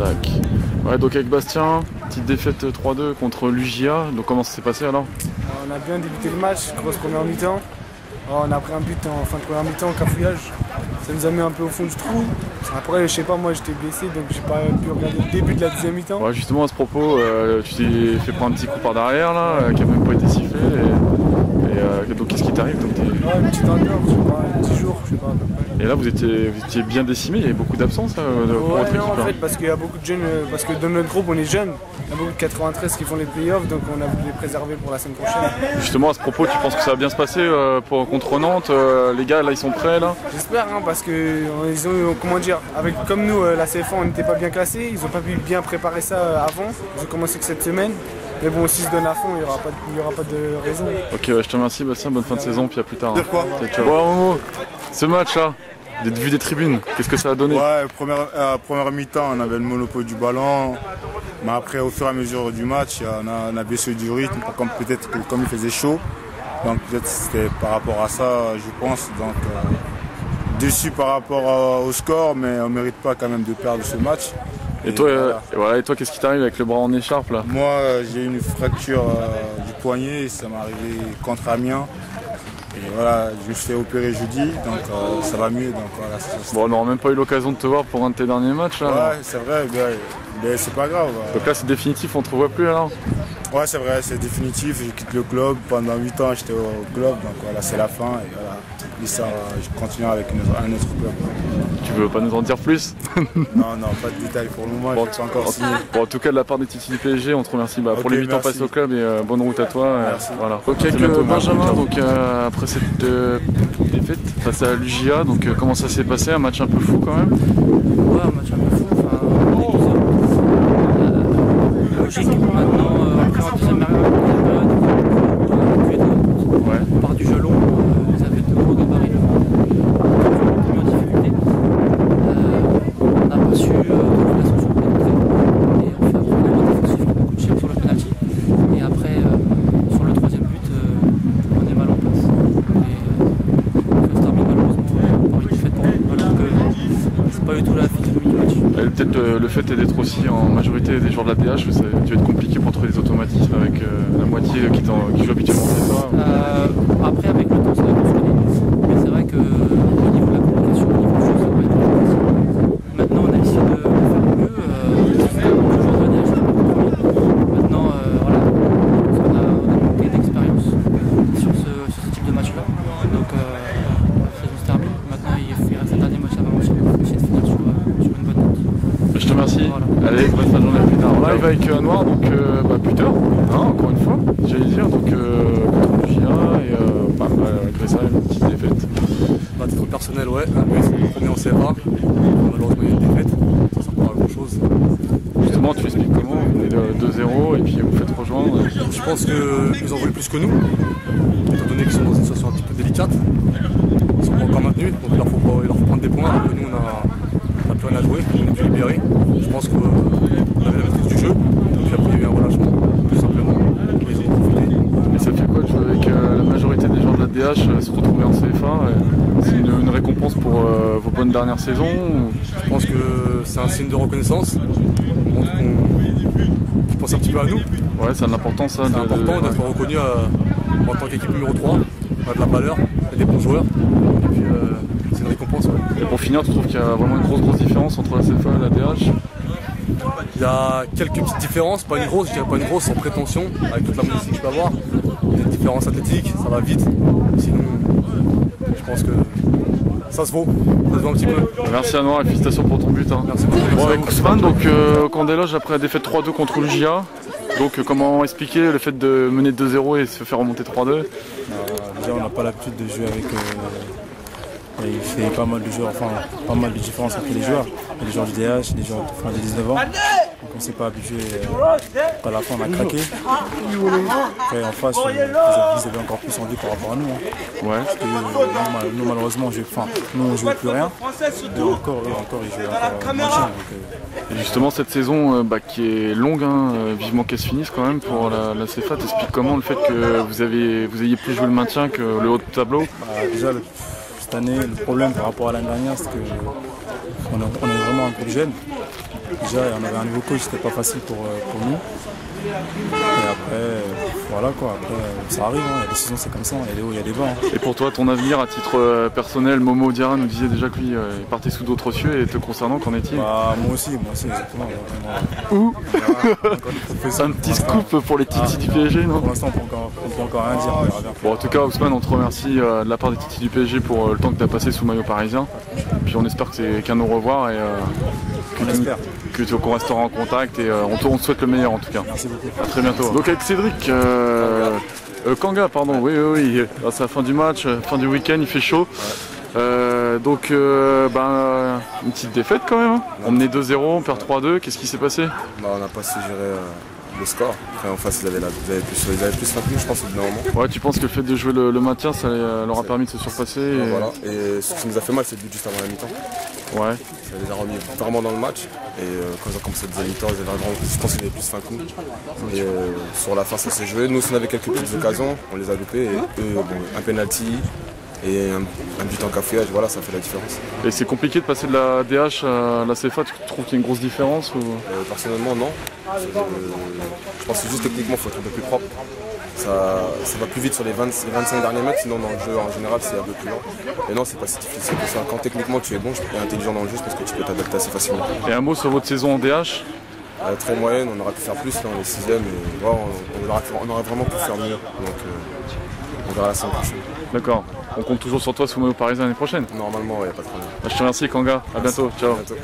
Tac. Ouais, donc avec Bastien, petite défaite 3-2 contre l'UJA. Donc comment ça s'est passé alors? On a bien débuté le match, grosse première mi-temps. On a pris un but en fin de première mi-temps, cafouillage. Ça nous a mis un peu au fond du trou. Après, je sais pas, moi j'étais blessé donc j'ai pas pu regarder le début de la deuxième mi-temps. Ouais, justement à ce propos, tu t'es fait prendre un petit coup par derrière là, qui a même pas été sifflé. Donc qu'est-ce qui t'arrive? Ouais, une petite entorse, je sais pas, 10 jours, je sais pas à peu près. Et là vous étiez bien décimé, il y avait beaucoup d'absence pour votre équipe. En fait, parce qu'il y a beaucoup de jeunes, parce que dans notre groupe on est jeunes, il y a beaucoup de 93 qui font les playoffs, donc on a voulu les préserver pour la semaine prochaine. Justement à ce propos, tu penses que ça va bien se passer contre Nantes? Les gars là ils sont prêts là? J'espère, hein, parce que ils ont, comment dire, comme nous la CFA on n'était pas bien classé, ils ont pas pu bien préparer ça avant, ils ont commencé que cette semaine. Mais bon, s'ils se donnent à fond, il n'y aura pas de raison. Ok, je te remercie Bastien, bonne fin de saison, puis à plus tard. Quoi bon, ce match là, vu des tribunes, qu'est-ce que ça a donné? Ouais, première mi-temps, on avait le monopole du ballon. Mais après, au fur et à mesure du match, on a baissé du rythme, comme il faisait chaud. Donc peut-être c'était par rapport à ça, je pense. Donc déçu par rapport au score, mais on ne mérite pas quand même de perdre ce match. Et toi, qu'est-ce qui t'arrive avec le bras en écharpe là? Moi, j'ai une fracture du poignet, ça m'est arrivé contre Amiens. Et voilà, je me suis fait opérer jeudi, donc ça va mieux. Donc, voilà, bon, on n'aura même pas eu l'occasion de te voir pour un de tes derniers matchs là. Ouais, c'est vrai, mais c'est pas grave. Donc là c'est définitif, on te revoit plus alors? Ouais, c'est vrai, c'est définitif, je quitte le club. Pendant 8 ans j'étais au club, donc voilà, c'est la fin. Et voilà, je continue avec un autre club. Tu veux pas nous en dire plus? Non, pas de détails pour le moment, je suis encore signé. Bon, en tout cas, de la part des Titi du PSG, on te remercie pour les 8 ans passés au club et bonne route à toi. Merci. Voilà. Ok, avec Benjamin, donc, après cette défaite face à l'UJA, donc comment ça s'est passé? Un match un peu fou quand même? Ouais, un match un peu fou. Logique, maintenant, après en deuxième période, on part du jeu long, ça fait de gros gabarits. En difficulté. On n'a pas su trouver la solution pour pénétrer. Et on fait un problème défensif, beaucoup de chèques sur le penalty. Et après, sur le troisième but, on est mal en place. Et ça se termine malheureusement par une défaite pour nous, alors que c'est pas du tout la physionomie du match. Peut-être le fait d'être aussi en majorité des joueurs de la DH, ça va être compliqué pour trouver des automatismes avec la moitié qui joue habituellement, c'est ça? Après, avec le temps, ça va fonctionner. Mais c'est vrai qu'au niveau de la communication, au niveau du jeu, ça va être difficile. Maintenant, on a essayé de faire mieux. Toujours de la DH. Maintenant, voilà, on a manqué d'expérience sur ce type de match-là. Donc, la saison se termine. Maintenant, il reste un dernier match à Valenciennes. Il faut essayer de finir sur une bonne note. Je te remercie. Voilà. Allez, bonne fin de journée, à plus tard. On arrive avec Noir, donc buteur, hein, encore une fois, j'allais dire, donc contre l'UJA et malgré ça, une petite défaite. À titre personnel, ouais, c'est le premier en CFA. Malheureusement, il y a une défaite, ça sert pas à grand chose. Justement, tu expliques comment? Vous êtes 2-0 et puis vous faites rejoindre. Je pense qu'ils ont voulu plus que nous, étant donné qu'ils sont dans une situation un petit peu délicate. Ils sont pas encore maintenus, donc il leur faut prendre des points. Alors que nous, on n'a plus rien à jouer, on est plus libérés. Je pense qu'on avait la maîtrise du jeu, puis après il y a eu un relâchement, tout simplement. Ils ont profité. Et ça fait quoi de jouer avec la majorité des joueurs de la DH, se retrouver en CFA? C'est une récompense pour vos bonnes dernières saisons ou... Je pense que c'est un signe de reconnaissance. On montre qu'ils pensent un petit peu à nous. Ouais, c'est l'important ça. C'est important d'être reconnu en tant qu'équipe numéro 3. On a de la valeur, il y a des bons joueurs. Et puis c'est une récompense. Ouais. Et pour finir, tu trouves qu'il y a vraiment une grosse différence entre la CFA et la DH? Il y a quelques petites différences, pas une grosse, je dirais pas une grosse sans prétention, avec toute la modestie que je peux avoir. Il y a des différences athlétiques, ça va vite. Sinon, je pense que ça se vaut un petit peu. Merci à Noir et félicitations pour ton but. Hein. Merci beaucoup. Bon, avec Ousmane, donc camp des Loges après la défaite 3-2 contre l'UJA. Donc comment expliquer le fait de mener 2-0 et se faire remonter 3-2? Déjà on n'a pas l'habitude de jouer avec... il fait pas mal de joueurs, enfin pas mal de différences entre les joueurs. Il y a des joueurs du DH, des joueurs de 19 ans. Donc on ne s'est pas habitué. À la fin on a craqué. Après en face, ils avaient encore plus envie par rapport à nous. Hein. Ouais. Parce que nous malheureusement nous on ne jouait plus rien. Et encore ils jouaient encore moitié. Et justement cette saison qui est longue, hein, vivement qu'elle se finisse quand même pour la CFA, t'expliques comment le fait que vous ayez plus joué le maintien que le haut de tableau? Déjà cette année le problème par rapport à l'année dernière c'est qu'on est vraiment un peu jeune. déjà on avait un nouveau coach, c'était pas facile pour nous. Et après, voilà quoi, après ça arrive, hein. La décision c'est comme ça, il y a des hauts, il y a des bas. Hein. Et pour toi, ton avenir à titre personnel, Momo Diarra nous disait déjà que lui il partait sous d'autres cieux, et te concernant, qu'en est-il? Bah, moi aussi, exactement. Ouh. Un petit scoop pour les titis du PSG, non? Pour l'instant, on peut encore rien dire, on verra bien. Bon, en tout cas, Ousmane, on te remercie de la part des titis du PSG pour le temps que tu as passé sous maillot parisien. Puis on espère que c'est qu'un au revoir et qu'on restera en contact, et on te souhaite le meilleur en tout cas. Merci beaucoup. À très bientôt. Donc avec Cédric Kanga, pardon, oui, c'est la fin du match, fin du week-end, il fait chaud. Donc une petite défaite quand même. On menait 2-0, on perd 3-2, qu'est-ce qui s'est passé? On n'a pas su gérer le score. Après, en face, ils avaient plus 5 minutes, je pense, au bout d'un moment. Ouais, tu penses que le fait de jouer le maintien, ça leur a permis de se surpasser et... Voilà. Et ce qui nous a fait mal, c'est le but juste avant la mi-temps. Ouais. Ça les a remis vraiment dans le match. Et quand ils ont commencé la deuxième mi-temps, je pense qu'ils avaient plus 5 coups. Et sur la fin, ça s'est joué. Nous, on avait quelques petites occasions, on les a loupées. Et eux, un penalty et un but en cafouillage, voilà, ça fait la différence. Et c'est compliqué de passer de la DH à la CFA, tu trouves qu'il y a une grosse différence ou... Personnellement, non. Je pense que juste techniquement, il faut être un peu plus propre. Ça va plus vite sur les 25 derniers mètres, sinon dans le jeu en général c'est un peu plus lent. Et non, c'est pas si difficile que ça. Quand techniquement tu es bon et intelligent dans le jeu, je pense que tu peux t'adapter assez facilement. Et un mot sur votre saison en DH? Très moyenne, on aurait pu faire plus, là on est 6ème et voilà, on aurait vraiment pu faire mieux. Donc on verra la semaine prochaine. D'accord. On compte toujours sur toi sous maillot parisien l'année prochaine? Normalement, il n'y a pas de problème. Je te remercie Kanga, à bientôt, ciao. À bientôt.